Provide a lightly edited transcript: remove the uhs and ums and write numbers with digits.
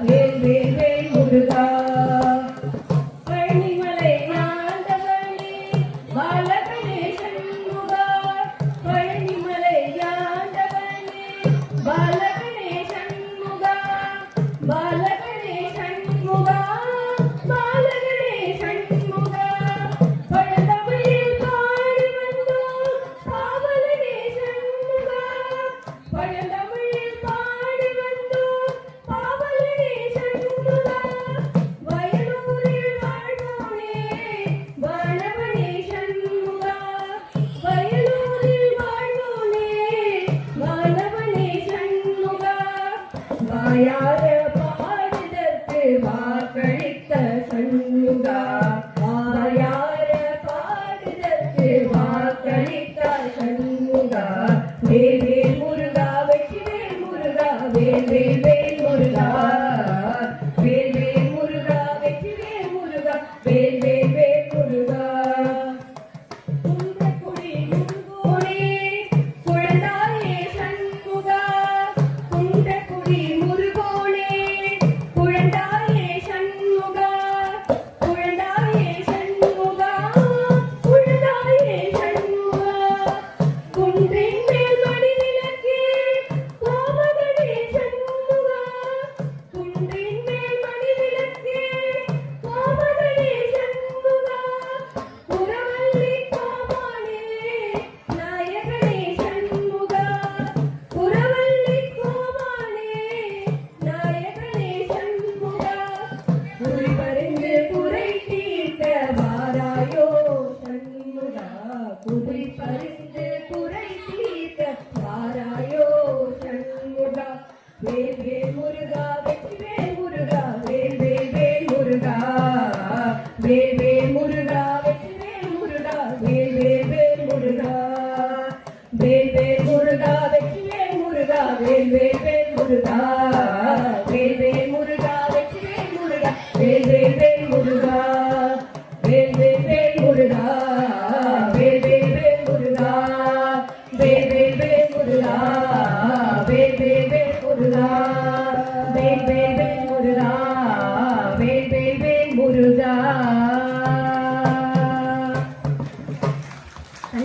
வேல் வேல் வேல் முருகா. பழனிமலை ஆண்டவனே பாலகனே சண்முகா. பழனிமலை ஆண்டவனே பாலகனே சண்முகா. பாலகனே சண்முகா. பாலகனே சண்முகா. பழந்தமிழில் பாடி வந்தோம் பாவலனே சண்முகா. பழந்தமிழில் பாடி வந்தோம் பாவலனே சண்முகா. வயலூரில் வாழ்வோனே வாழவனே சண்முகா. வயலூரில் வாழ்வோனே வாழவனே சண்முகா. வாயார பாடுதற்கு வாக்களித்த சண்முகா. வாயார பாடுதற்கு வாக்களித்த சண்முகா. வேல் வேல் முருகா வெற்றிவேல் முருகா. வேல் வேல் வேல் முருகா. வேல் வேல் முருகா வெற்றிவேல் முருகா. வேல் வேல் வேல் முருகா. குன்றக்குடி முருகோனே குழந்தாயே சண்முகா. குன்றக்குடி முருகோனே குழந்தாயே சண்முகா. குழந்தாயே சண்முகா. குழந்தாயே சண்முகா. குன்றின் மேல் மணிவிளக்கே கோமகனே சண்முகா. குன்றின் மேல் மணிவிளக்கே கோமகனே சண்முகா. புறவல்லி கோமானே நாயகனே சண்முகா. புறவல்லி கோமானே நாயகனே சண்முகா. குறி பறிந்து குறை தீர்க்க வாராயோ சண்முகா. குறி பறிந்து குறை தீர்க்க வாராயோ சண்முகா. வேல் வேல் முருகா வெற்றிவேல் முருகா. வேல் வேல் வேல் முருகா. வேல் வேல் முருகா வெற்றிவேல் முருகா. வேல் வேல் வேல் முருகா. வேல் வேல் முருகா வெற்றிவேல் முருகா. வேல் வேல் வேல் முருகா. வேல் வேல் முருகா வெற்றிவேல் முருகா. வேல் வேல்